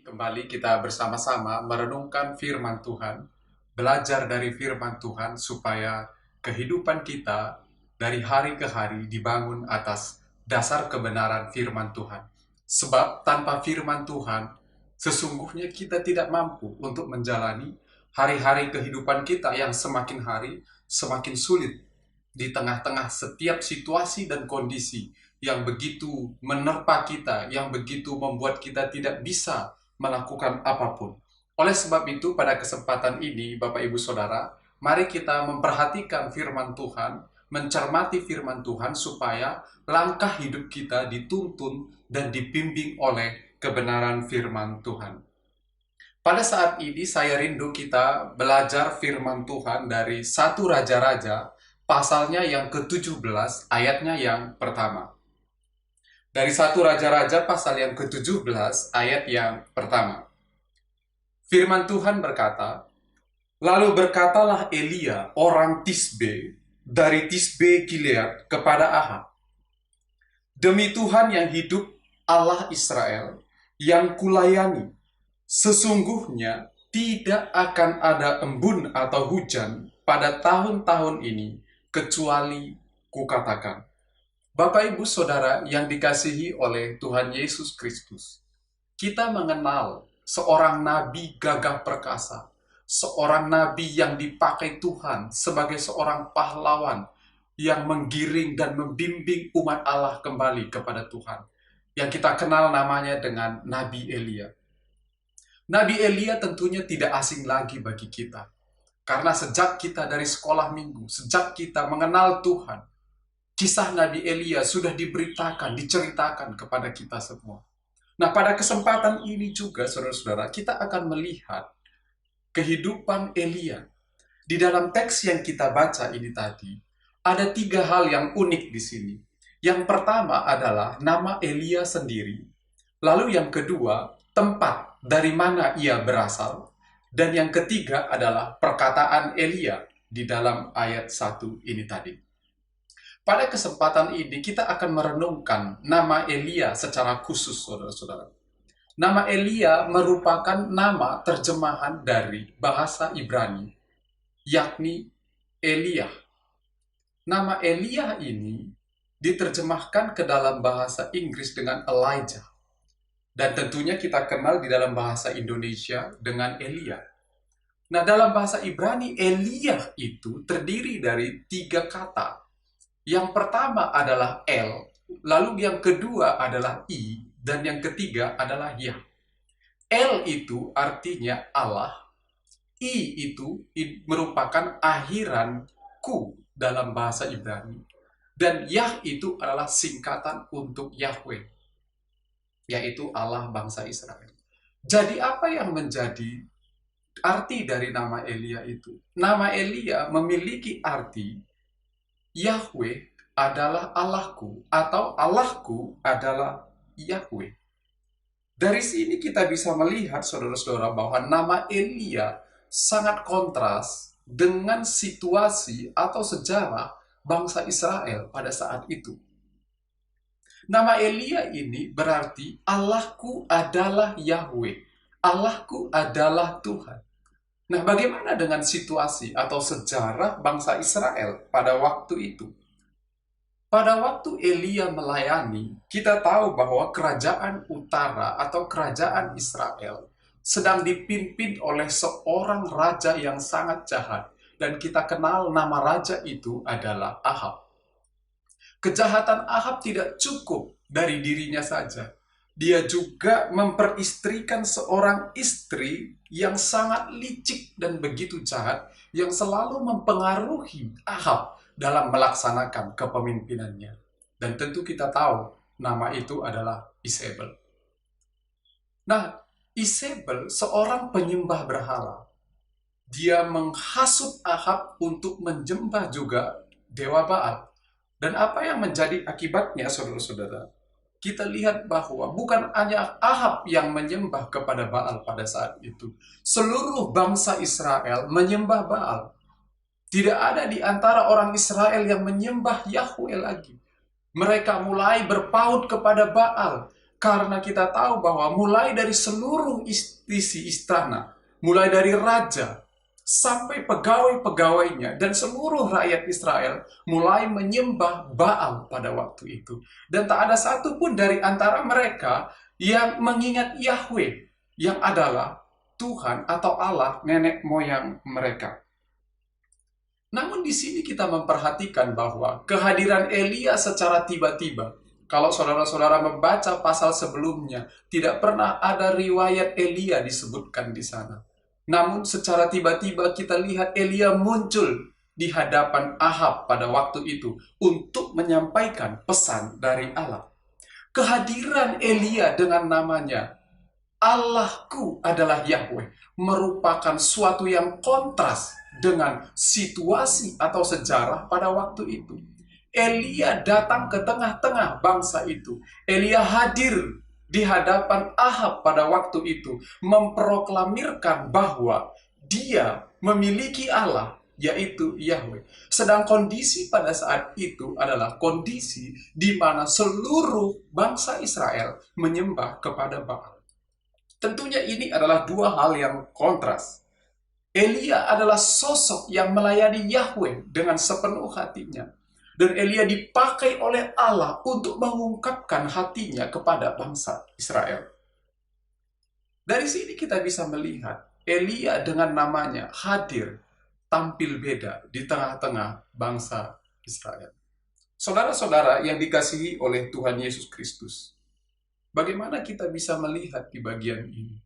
kembali kita bersama-sama merenungkan firman Tuhan, belajar dari firman Tuhan supaya kehidupan kita dari hari ke hari dibangun atas dasar kebenaran firman Tuhan. Sebab tanpa firman Tuhan, sesungguhnya kita tidak mampu untuk menjalani hari-hari kehidupan kita yang semakin hari semakin sulit di tengah-tengah setiap situasi dan kondisi yang begitu menerpa kita, yang begitu membuat kita tidak bisa melakukan apapun. Oleh sebab itu, pada kesempatan ini, Bapak Ibu Saudara, mari kita memperhatikan firman Tuhan, mencermati firman Tuhan, supaya langkah hidup kita dituntun dan dibimbing oleh kebenaran firman Tuhan. Pada saat ini, saya rindu kita belajar firman Tuhan dari 1 Raja-Raja, pasalnya yang ke-17, ayatnya yang pertama. Dari 1 Raja-Raja pasal yang ke-17 ayat yang pertama. Firman Tuhan berkata, "Lalu berkatalah Elia orang Tisbe dari Tisbe Gilead kepada Ahab, Demi Tuhan yang hidup, Allah Israel, yang kulayani, sesungguhnya tidak akan ada embun atau hujan pada tahun-tahun ini, kecuali kukatakan." Bapak, Ibu, Saudara yang dikasihi oleh Tuhan Yesus Kristus, kita mengenal seorang nabi gagah perkasa, seorang nabi yang dipakai Tuhan sebagai seorang pahlawan yang menggiring dan membimbing umat Allah kembali kepada Tuhan, yang kita kenal namanya dengan Nabi Elia. Nabi Elia tentunya tidak asing lagi bagi kita, karena sejak kita dari sekolah minggu, sejak kita mengenal Tuhan, kisah Nabi Elia sudah diberitakan, diceritakan kepada kita semua. Nah, pada kesempatan ini juga, saudara-saudara, kita akan melihat kehidupan Elia. Di dalam teks yang kita baca ini tadi, ada 3 hal yang unik di sini. Yang pertama adalah nama Elia sendiri. Lalu yang kedua, tempat dari mana ia berasal. Dan yang ketiga adalah perkataan Elia di dalam ayat 1 ini tadi. Pada kesempatan ini kita akan merenungkan nama Elia secara khusus, saudara-saudara. Nama Elia merupakan nama terjemahan dari bahasa Ibrani, yakni Elia. Nama Elia ini diterjemahkan ke dalam bahasa Inggris dengan Elijah. Dan tentunya kita kenal di dalam bahasa Indonesia dengan Elia. Nah, dalam bahasa Ibrani, Elia itu terdiri dari 3 kata. Yang pertama adalah El, lalu yang kedua adalah I, dan yang ketiga adalah Yah. El itu artinya Allah, I itu merupakan akhiran ku dalam bahasa Ibrani, dan Yah itu adalah singkatan untuk Yahweh, yaitu Allah bangsa Israel. Jadi apa yang menjadi arti dari nama Elia itu? Nama Elia memiliki arti Yahweh adalah Allahku, atau Allahku adalah Yahweh. Dari sini kita bisa melihat, saudara-saudara, bahwa nama Elia sangat kontras dengan situasi atau sejarah bangsa Israel pada saat itu. Nama Elia ini berarti Allahku adalah Yahweh, Allahku adalah Tuhan. Nah, bagaimana dengan situasi atau sejarah bangsa Israel pada waktu itu? Pada waktu Elia melayani, kita tahu bahwa kerajaan utara atau kerajaan Israel sedang dipimpin oleh seorang raja yang sangat jahat. Dan kita kenal nama raja itu adalah Ahab. Kejahatan Ahab tidak cukup dari dirinya saja. Dia juga memperistrikan seorang istri yang sangat licik dan begitu jahat, yang selalu mempengaruhi Ahab dalam melaksanakan kepemimpinannya. Dan tentu kita tahu nama itu adalah Isabel. Nah, Isabel seorang penyembah berhala. Dia menghasut Ahab untuk menyembah juga dewa Baal. Dan apa yang menjadi akibatnya, saudara-saudara? Kita lihat bahwa bukan hanya Ahab yang menyembah kepada Baal pada saat itu. Seluruh bangsa Israel menyembah Baal. Tidak ada di antara orang Israel yang menyembah Yahweh lagi. Mereka mulai berpaut kepada Baal. Karena kita tahu bahwa mulai dari seluruh isi istana, mulai dari raja, sampai pegawai-pegawainya, dan seluruh rakyat Israel mulai menyembah Baal pada waktu itu. Dan tak ada satupun dari antara mereka yang mengingat Yahweh, yang adalah Tuhan atau Allah nenek moyang mereka. Namun di sini kita memperhatikan bahwa kehadiran Elia secara tiba-tiba, kalau saudara-saudara membaca pasal sebelumnya, tidak pernah ada riwayat Elia disebutkan di sana. Namun secara tiba-tiba kita lihat Elia muncul di hadapan Ahab pada waktu itu untuk menyampaikan pesan dari Allah. Kehadiran Elia dengan namanya Allahku adalah Yahweh merupakan suatu yang kontras dengan situasi atau sejarah pada waktu itu. Elia datang ke tengah-tengah bangsa itu. Elia hadir di hadapan Ahab pada waktu itu, memproklamirkan bahwa dia memiliki Allah, yaitu Yahweh. Sedang kondisi pada saat itu adalah kondisi di mana seluruh bangsa Israel menyembah kepada Baal. Tentunya ini adalah dua hal yang kontras. Elia adalah sosok yang melayani Yahweh dengan sepenuh hatinya. Dan Elia dipakai oleh Allah untuk mengungkapkan hatinya kepada bangsa Israel. Dari sini kita bisa melihat Elia dengan namanya hadir, tampil beda di tengah-tengah bangsa Israel. Saudara-saudara yang dikasihi oleh Tuhan Yesus Kristus, bagaimana kita bisa melihat di bagian ini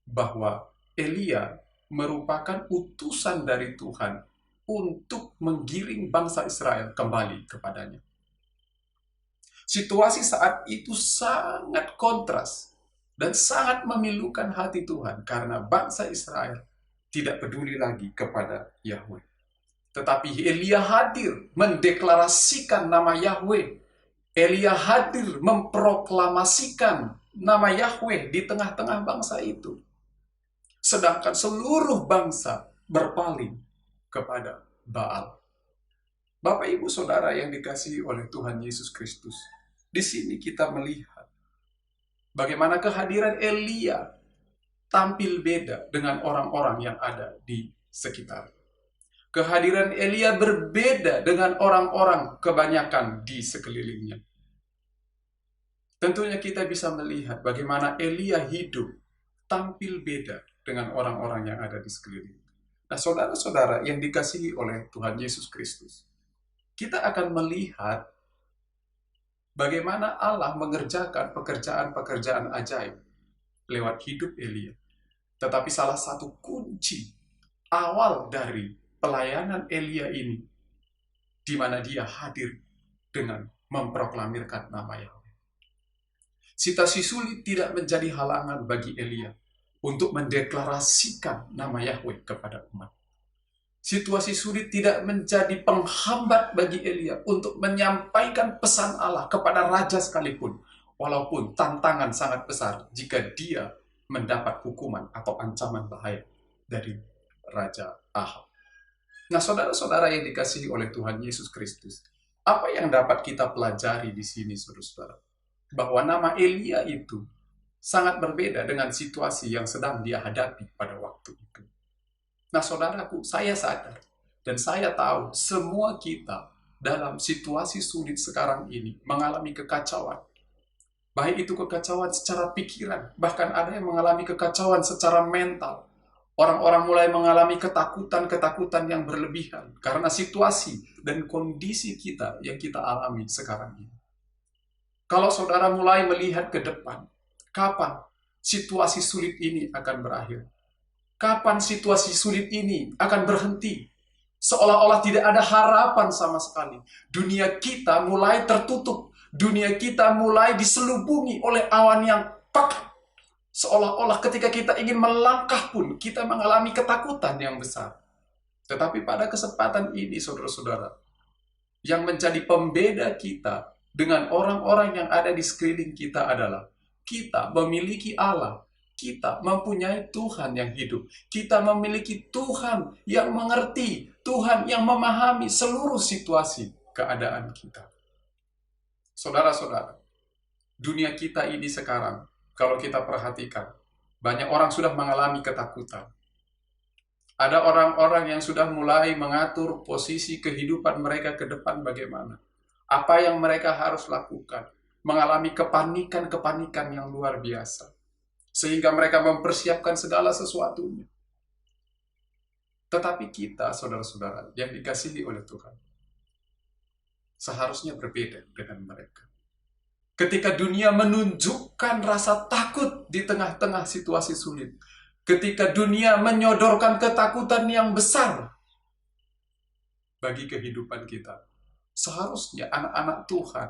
bahwa Elia merupakan utusan dari Tuhan untuk menggiring bangsa Israel kembali kepadanya. Situasi saat itu sangat kontras dan sangat memilukan hati Tuhan karena bangsa Israel tidak peduli lagi kepada Yahweh. Tetapi Elia hadir mendeklarasikan nama Yahweh. Elia hadir memproklamasikan nama Yahweh di tengah-tengah bangsa itu. Sedangkan seluruh bangsa berpaling kepada Baal. Bapak, Ibu, Saudara yang dikasihi oleh Tuhan Yesus Kristus, di sini kita melihat bagaimana kehadiran Elia tampil beda dengan orang-orang yang ada di sekitar. Kehadiran Elia berbeda dengan orang-orang kebanyakan di sekelilingnya. Tentunya kita bisa melihat bagaimana Elia hidup tampil beda dengan orang-orang yang ada di sekeliling. Nah, saudara-saudara yang dikasihi oleh Tuhan Yesus Kristus, kita akan melihat bagaimana Allah mengerjakan pekerjaan-pekerjaan ajaib lewat hidup Elia. Tetapi salah satu kunci awal dari pelayanan Elia ini, di mana dia hadir dengan memproklamirkan nama Yahweh. Situasi sulit tidak menjadi halangan bagi Elia untuk mendeklarasikan nama Yahweh kepada umat. Situasi sulit tidak menjadi penghambat bagi Elia untuk menyampaikan pesan Allah kepada raja sekalipun, walaupun tantangan sangat besar jika dia mendapat hukuman atau ancaman bahaya dari Raja Ahab. Nah, saudara-saudara yang dikasihi oleh Tuhan Yesus Kristus, apa yang dapat kita pelajari di sini, saudara-saudara? Bahwa nama Elia itu sangat berbeda dengan situasi yang sedang dia hadapi pada waktu itu. Nah, saudaraku, saya sadar dan saya tahu semua kita dalam situasi sulit sekarang ini mengalami kekacauan. Baik itu kekacauan secara pikiran, bahkan ada yang mengalami kekacauan secara mental. Orang-orang mulai mengalami ketakutan-ketakutan yang berlebihan karena situasi dan kondisi kita yang kita alami sekarang ini. Kalau saudara mulai melihat ke depan, kapan situasi sulit ini akan berakhir? Kapan situasi sulit ini akan berhenti? Seolah-olah tidak ada harapan sama sekali. Dunia kita mulai tertutup. Dunia kita mulai diselubungi oleh awan yang pekat. Seolah-olah ketika kita ingin melangkah pun, kita mengalami ketakutan yang besar. Tetapi pada kesempatan ini, saudara-saudara, yang menjadi pembeda kita dengan orang-orang yang ada di sekeliling kita adalah kita memiliki Allah, kita mempunyai Tuhan yang hidup, kita memiliki Tuhan yang mengerti, Tuhan yang memahami seluruh situasi keadaan kita. Saudara-saudara, Dunia kita ini sekarang, kalau kita perhatikan, banyak orang sudah mengalami ketakutan. Ada orang-orang yang sudah mulai mengatur posisi kehidupan mereka ke depan bagaimana. Apa yang mereka harus lakukan. Mengalami kepanikan-kepanikan yang luar biasa. Sehingga mereka mempersiapkan segala sesuatunya. Tetapi kita, saudara-saudara, yang dikasihi oleh Tuhan, seharusnya berbeda dengan mereka. Ketika dunia menunjukkan rasa takut di tengah-tengah situasi sulit, ketika dunia menyodorkan ketakutan yang besar bagi kehidupan kita, seharusnya anak-anak Tuhan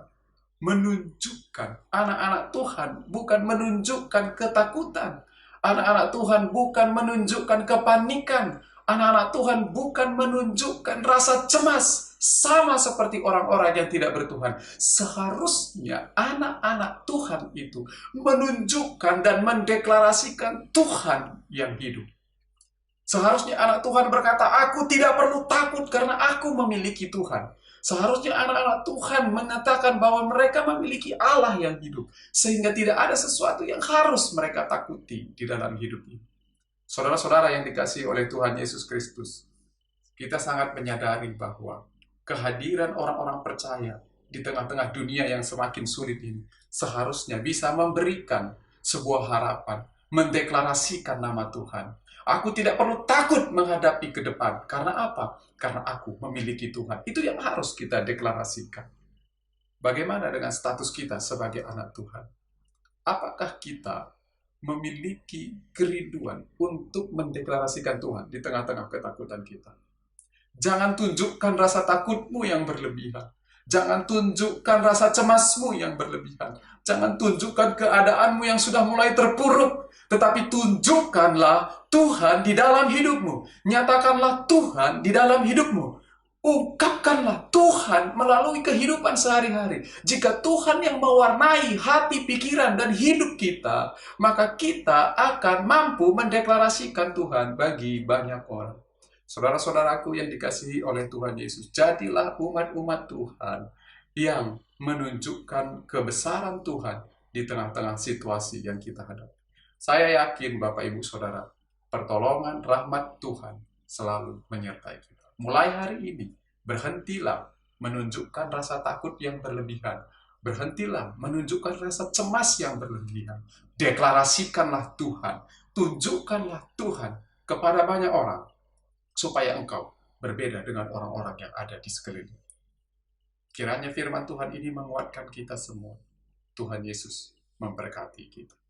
menunjukkan, anak-anak Tuhan bukan menunjukkan ketakutan, anak-anak Tuhan bukan menunjukkan kepanikan, anak-anak Tuhan bukan menunjukkan rasa cemas, sama seperti orang-orang yang tidak bertuhan. Seharusnya anak-anak Tuhan itu menunjukkan dan mendeklarasikan Tuhan yang hidup. Seharusnya anak Tuhan berkata, aku tidak perlu takut karena aku memiliki Tuhan. Seharusnya anak-anak Tuhan mengatakan bahwa mereka memiliki Allah yang hidup. Sehingga tidak ada sesuatu yang harus mereka takuti di dalam hidup ini. Saudara-saudara yang dikasihi oleh Tuhan Yesus Kristus, kita sangat menyadari bahwa kehadiran orang-orang percaya di tengah-tengah dunia yang semakin sulit ini seharusnya bisa memberikan sebuah harapan, mendeklarasikan nama Tuhan. Aku tidak perlu takut menghadapi ke depan. Karena apa? Karena aku memiliki Tuhan. Itu yang harus kita deklarasikan. Bagaimana dengan status kita sebagai anak Tuhan? Apakah kita memiliki kerinduan untuk mendeklarasikan Tuhan di tengah-tengah ketakutan kita? Jangan tunjukkan rasa takutmu yang berlebihan. Jangan tunjukkan rasa cemasmu yang berlebihan. Jangan tunjukkan keadaanmu yang sudah mulai terpuruk. Tetapi tunjukkanlah Tuhan di dalam hidupmu. Nyatakanlah Tuhan di dalam hidupmu. Ungkapkanlah Tuhan melalui kehidupan sehari-hari. Jika Tuhan yang mewarnai hati, pikiran, dan hidup kita, maka kita akan mampu mendeklarasikan Tuhan bagi banyak orang. Saudara-saudaraku yang dikasihi oleh Tuhan Yesus, jadilah umat-umat Tuhan yang menunjukkan kebesaran Tuhan di tengah-tengah situasi yang kita hadapi. Saya yakin Bapak Ibu Saudara, pertolongan rahmat Tuhan selalu menyertai kita. Mulai hari ini, berhentilah menunjukkan rasa takut yang berlebihan. Berhentilah menunjukkan rasa cemas yang berlebihan. Deklarasikanlah Tuhan, tunjukkanlah Tuhan kepada banyak orang, supaya engkau berbeda dengan orang-orang yang ada di sekeliling. Kiranya firman Tuhan ini menguatkan kita semua. Tuhan Yesus memberkati kita.